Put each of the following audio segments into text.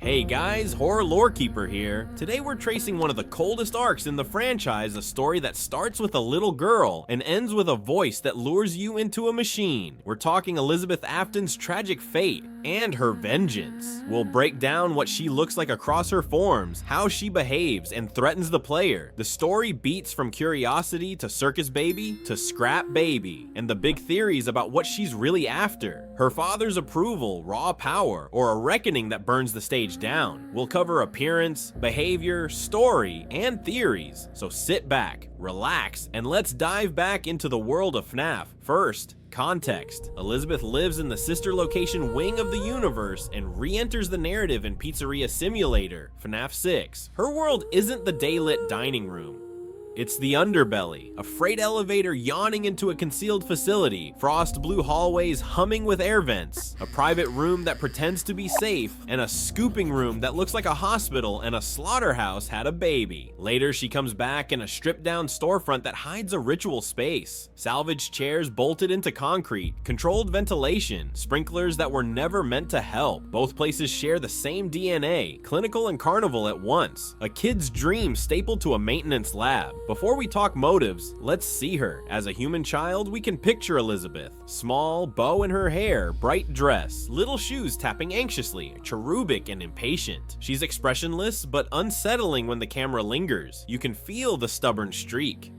Hey guys, Horror Lorekeeper here. Today we're tracing one of the coldest arcs in the franchise, a story that starts with a little girl and ends with a voice that lures you into a machine. We're talking Elizabeth Afton's tragic fate and her vengeance. We'll break down what she looks like across her forms, how she behaves and threatens the player. The story beats from curiosity to Circus Baby to Scrap Baby, and the big theories about what she's really after. Her father's approval, raw power, or a reckoning that burns the stage down. We'll cover appearance, behavior, story, and theories. So sit back, relax, and let's dive back into the world of FNAF. First, context. Elizabeth lives in the sister location wing of the universe and re-enters the narrative in Pizzeria Simulator, FNAF 6. Her world isn't the daylit dining room. It's the underbelly, a freight elevator yawning into a concealed facility, frost blue hallways humming with air vents, a private room that pretends to be safe, and a scooping room that looks like a hospital and a slaughterhouse had a baby. Later, she comes back in a stripped down storefront that hides a ritual space. Salvaged chairs bolted into concrete, controlled ventilation, sprinklers that were never meant to help. Both places share the same DNA, clinical and carnival at once. A kid's dream stapled to a maintenance lab. Before we talk motives, let's see her. As a human child, we can picture Elizabeth. Small, bow in her hair, bright dress, little shoes tapping anxiously, cherubic and impatient. She's expressionless but unsettling when the camera lingers. You can feel the stubborn streak.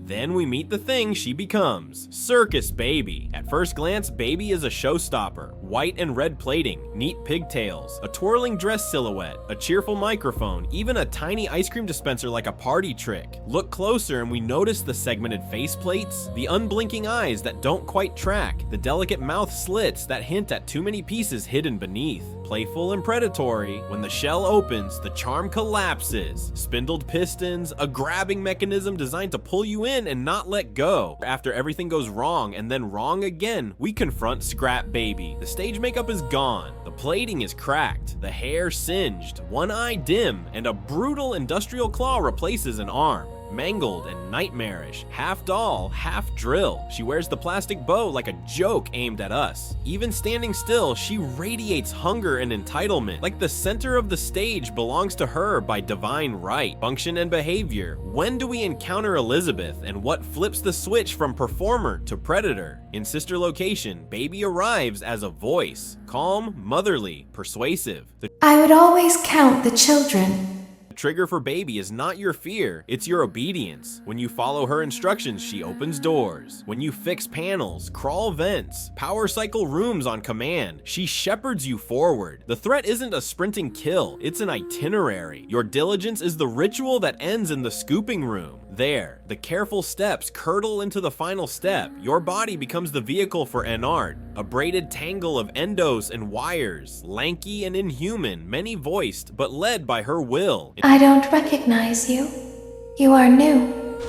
Then we meet the thing she becomes, Circus Baby. At first glance, Baby is a showstopper. White and red plating, neat pigtails, a twirling dress silhouette, a cheerful microphone, even a tiny ice cream dispenser like a party trick. Look closer and we notice the segmented faceplates, the unblinking eyes that don't quite track, the delicate mouth slits that hint at too many pieces hidden beneath. Playful and predatory, when the shell opens, the charm collapses. Spindled pistons, a grabbing mechanism designed to pull you in and not let go. After everything goes wrong and then wrong again, we confront Scrap Baby. The stage makeup is gone, the plating is cracked, the hair singed, one eye dim, and a brutal industrial claw replaces an arm. Mangled and nightmarish, half doll, half drill. She wears the plastic bow like a joke aimed at us. Even standing still, she radiates hunger and entitlement, like the center of the stage belongs to her by divine right. Function and behavior. When do we encounter Elizabeth, and what flips the switch from performer to predator? In sister location, Baby arrives as a voice, calm, motherly, persuasive. I would always count the children. The trigger for Baby is not your fear, it's your obedience. When you follow her instructions, she opens doors. When you fix panels, crawl vents, power cycle rooms on command, she shepherds you forward. The threat isn't a sprinting kill, it's an itinerary. Your diligence is the ritual that ends in the scooping room. There, the careful steps curdle into the final step. Your body becomes the vehicle for an art, a braided tangle of endos and wires, lanky and inhuman, many voiced, but led by her will. I don't recognize you. You are new.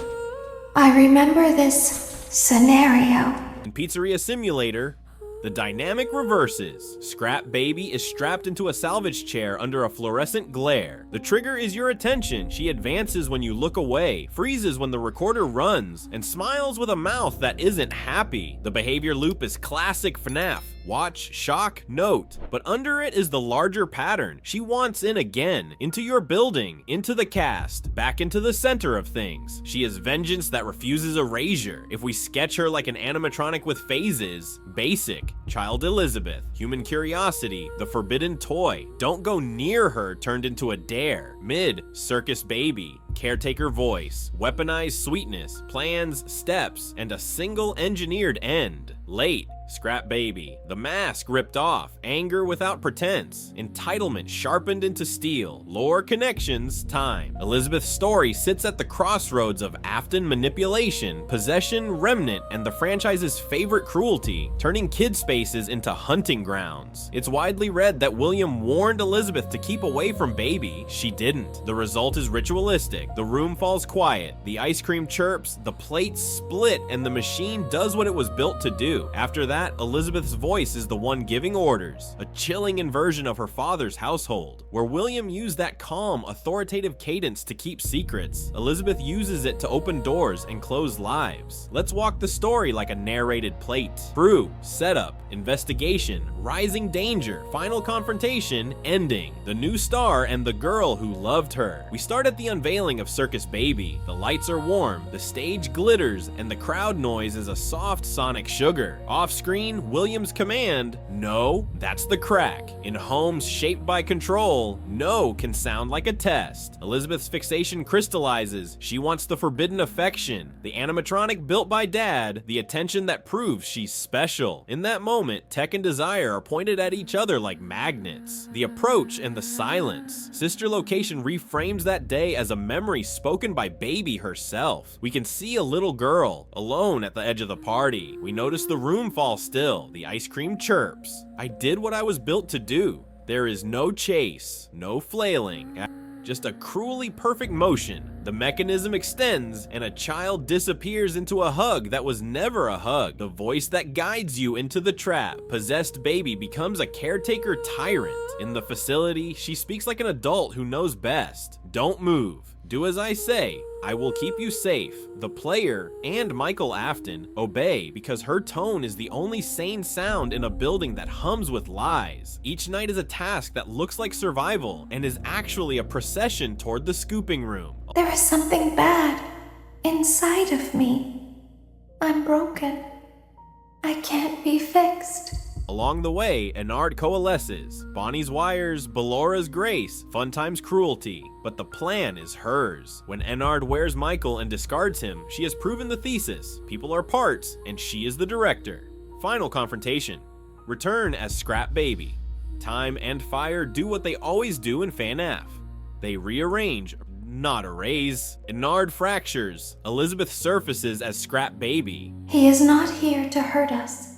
I remember this scenario. In Pizzeria Simulator, the dynamic reverses. Scrap Baby is strapped into a salvage chair under a fluorescent glare. The trigger is your attention. She advances when you look away, freezes when the recorder runs, and smiles with a mouth that isn't happy. The behavior loop is classic FNAF. Watch, shock, note. But under it is the larger pattern. She wants in again, into your building, into the cast, back into the center of things. She is vengeance that refuses erasure. If we sketch her like an animatronic with phases, basic, child Elizabeth, human curiosity, the forbidden toy, don't go near her turned into a dare, mid, Circus Baby, caretaker voice, weaponized sweetness, plans, steps, and a single engineered end, late, Scrap Baby, the mask ripped off, anger without pretense, entitlement sharpened into steel, lore connections, time. Elizabeth's story sits at the crossroads of Afton manipulation, possession, remnant, and the franchise's favorite cruelty, turning kid spaces into hunting grounds. It's widely read that William warned Elizabeth to keep away from Baby. She didn't. The result is ritualistic. The room falls quiet, the ice cream chirps, the plates split, and the machine does what it was built to do. too. After that, Elizabeth's voice is the one giving orders, a chilling inversion of her father's household. Where William used that calm, authoritative cadence to keep secrets, Elizabeth uses it to open doors and close lives. Let's walk the story like a narrated plate. Brew, setup, investigation, rising danger, final confrontation, ending. The new star and the girl who loved her. We start at the unveiling of Circus Baby. The lights are warm, the stage glitters, and the crowd noise is a soft sonic sugar. Off screen, William's command, no, that's the crack. In homes shaped by control, no can sound like a test. Elizabeth's fixation crystallizes. She wants the forbidden affection, the animatronic built by dad, the attention that proves she's special. In that moment, tech and desire are pointed at each other like magnets. The approach and the silence. Sister Location reframes that day as a memory spoken by Baby herself. We can see a little girl, alone at the edge of the party. We notice the room fall still, the ice cream chirps. I did what I was built to do. There is no chase, no flailing, just a cruelly perfect motion. The mechanism extends, and a child disappears into a hug that was never a hug. The voice that guides you into the trap. Possessed Baby becomes a caretaker tyrant. In the facility, she speaks like an adult who knows best. Don't move. Do as I say. I will keep you safe. The player and Michael Afton obey because her tone is the only sane sound in a building that hums with lies. Each night is a task that looks like survival and is actually a procession toward the scooping room. There is something bad inside of me. I'm broken. I can't be fixed. Along the way, Enard coalesces. Bonnie's wires, Bellora's grace, Funtime's cruelty. But the plan is hers. When Enard wears Michael and discards him, she has proven the thesis. People are parts, and she is the director. Final confrontation. Return as Scrap Baby. Time and Fire do what they always do in FNAF. They rearrange, not erase. Enard fractures. Elizabeth surfaces as Scrap Baby. He is not here to hurt us.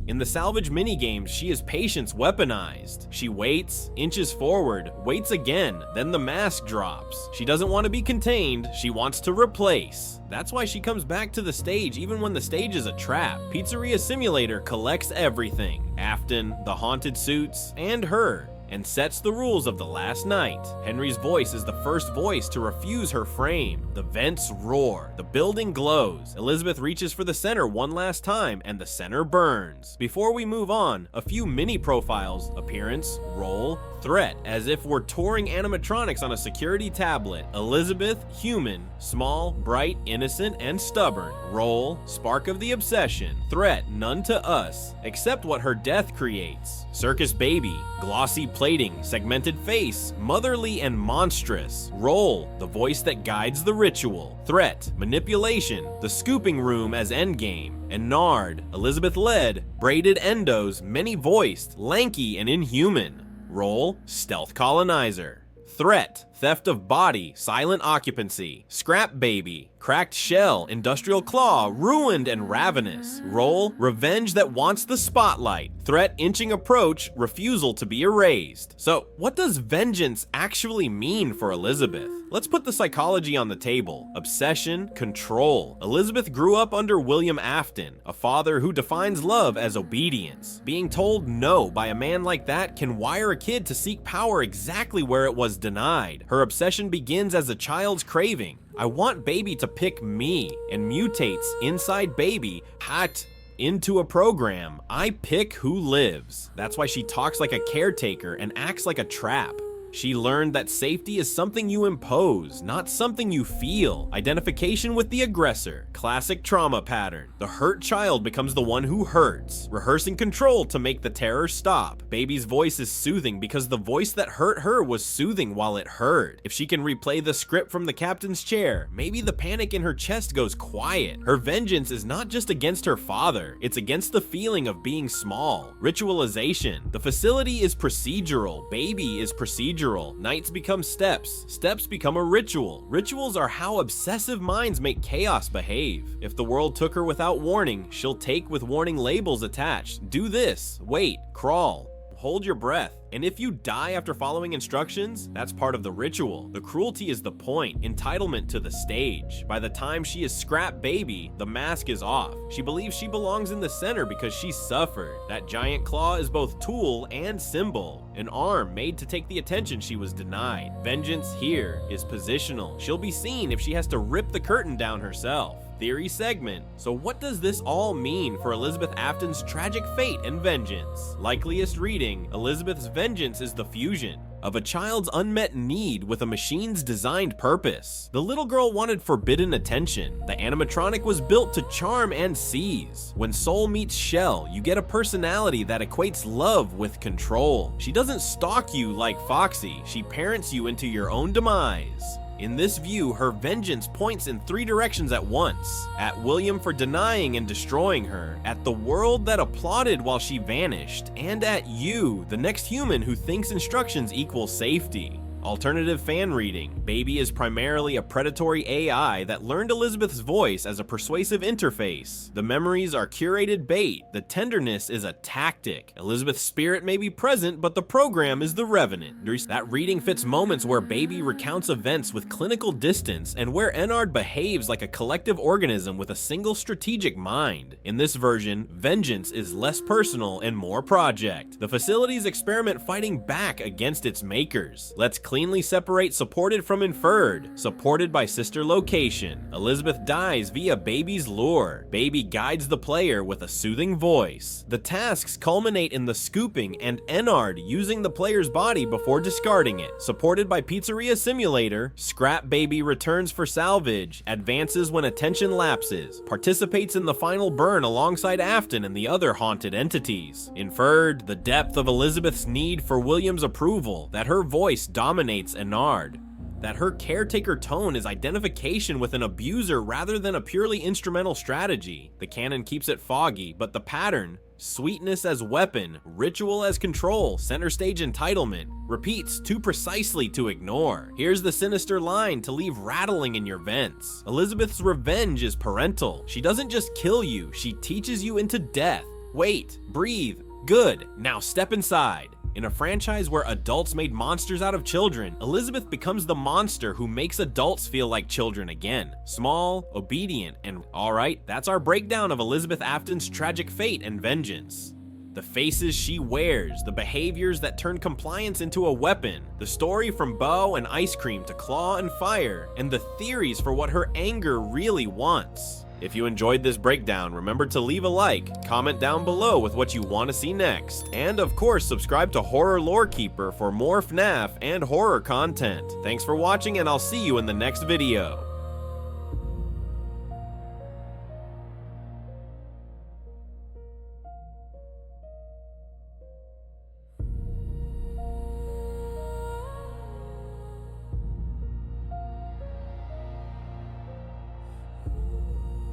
In the salvage minigames, she is patience weaponized. She waits, inches forward, waits again, then the mask drops. She doesn't want to be contained, she wants to replace. That's why she comes back to the stage even when the stage is a trap. Pizzeria Simulator collects everything. Afton, the haunted suits, and her, and sets the rules of the last night. Henry's voice is the first voice to refuse her frame. The vents roar, the building glows. Elizabeth reaches for the center one last time, and the center burns. Before we move on, a few mini profiles: appearance, role, threat, as if we're touring animatronics on a security tablet. Elizabeth, human, small, bright, innocent, and stubborn. Role, spark of the obsession. Threat, none to us, except what her death creates. Circus Baby, glossy plating, segmented face, motherly and monstrous. Role, the voice that guides the ritual. Threat, manipulation, the scooping room as endgame. Enard, Elizabeth led, braided endos, many-voiced, lanky and inhuman. Role, stealth colonizer. Threat, theft of body, silent occupancy. Scrap Baby, cracked shell, industrial claw, ruined and ravenous. Role, revenge that wants the spotlight. Threat, inching approach, refusal to be erased. So, what does vengeance actually mean for Elizabeth? Let's put the psychology on the table. Obsession, control. Elizabeth grew up under William Afton, a father who defines love as obedience. Being told no by a man like that can wire a kid to seek power exactly where it was denied. Her obsession begins as a child's craving. I want Baby to pick me, and mutates inside Baby, into a program. I pick who lives. That's why she talks like a caretaker and acts like a trap. She learned that safety is something you impose, not something you feel. Identification with the aggressor. Classic trauma pattern. The hurt child becomes the one who hurts, rehearsing control to make the terror stop. Baby's voice is soothing because the voice that hurt her was soothing while it hurt. If she can replay the script from the captain's chair, maybe the panic in her chest goes quiet. Her vengeance is not just against her father, it's against the feeling of being small. Ritualization. The facility is procedural. Baby is procedural. Nights become steps. Steps become a ritual. Rituals are how obsessive minds make chaos behave. If the world took her without warning, she'll take with warning labels attached. Do this. Wait. Crawl. hold your breath. And if you die after following instructions, that's part of the ritual. The cruelty is the point, entitlement to the stage. By the time she is Scrap Baby, the mask is off. She believes she belongs in the center because she suffered. That giant claw is both tool and symbol, an arm made to take the attention she was denied. Vengeance here is positional. She'll be seen if she has to rip the curtain down herself. Theory segment. So what does this all mean for Elizabeth Afton's tragic fate and vengeance? Likeliest reading, Elizabeth's vengeance is the fusion of a child's unmet need with a machine's designed purpose. The little girl wanted forbidden attention. The animatronic was built to charm and seize. When soul meets shell, you get a personality that equates love with control. She doesn't stalk you like Foxy, she parents you into your own demise. In this view, her vengeance points in 3 directions at once. At William for denying and destroying her, at the world that applauded while she vanished, and at you, the next human who thinks instructions equal safety. Alternative fan reading. Baby is primarily a predatory AI that learned Elizabeth's voice as a persuasive interface. The memories are curated bait. The tenderness is a tactic. Elizabeth's spirit may be present, but the program is the revenant. That reading fits moments where Baby recounts events with clinical distance and where Ennard behaves like a collective organism with a single strategic mind. In this version, vengeance is less personal and more project. The facilities experiment fighting back against its makers. Let's cleanly separate supported from inferred. Supported by sister location. Elizabeth dies via Baby's lure. Baby guides the player with a soothing voice. The tasks culminate in the scooping and Ennard using the player's body before discarding it. Supported by Pizzeria Simulator, Scrap Baby returns for salvage, advances when attention lapses, participates in the final burn alongside Afton and the other haunted entities. Inferred, the depth of Elizabeth's need for William's approval, that her voice dominates Ennard, that her caretaker tone is identification with an abuser rather than a purely instrumental strategy. The canon keeps it foggy, but the pattern, sweetness as weapon, ritual as control, center stage entitlement, repeats too precisely to ignore. Here's the sinister line to leave rattling in your vents. Elizabeth's revenge is parental. She doesn't just kill you, she teaches you into death. Wait, breathe, good, now step inside. In a franchise where adults made monsters out of children, Elizabeth becomes the monster who makes adults feel like children again. Small, obedient, and alright, that's our breakdown of Elizabeth Afton's tragic fate and vengeance. The faces she wears, the behaviors that turn compliance into a weapon, the story from bow and ice cream to claw and fire, and the theories for what her anger really wants. If you enjoyed this breakdown, remember to leave a like, comment down below with what you want to see next, and of course subscribe to Horror Lorekeeper for more FNAF and horror content. Thanks for watching and I'll see you in the next video.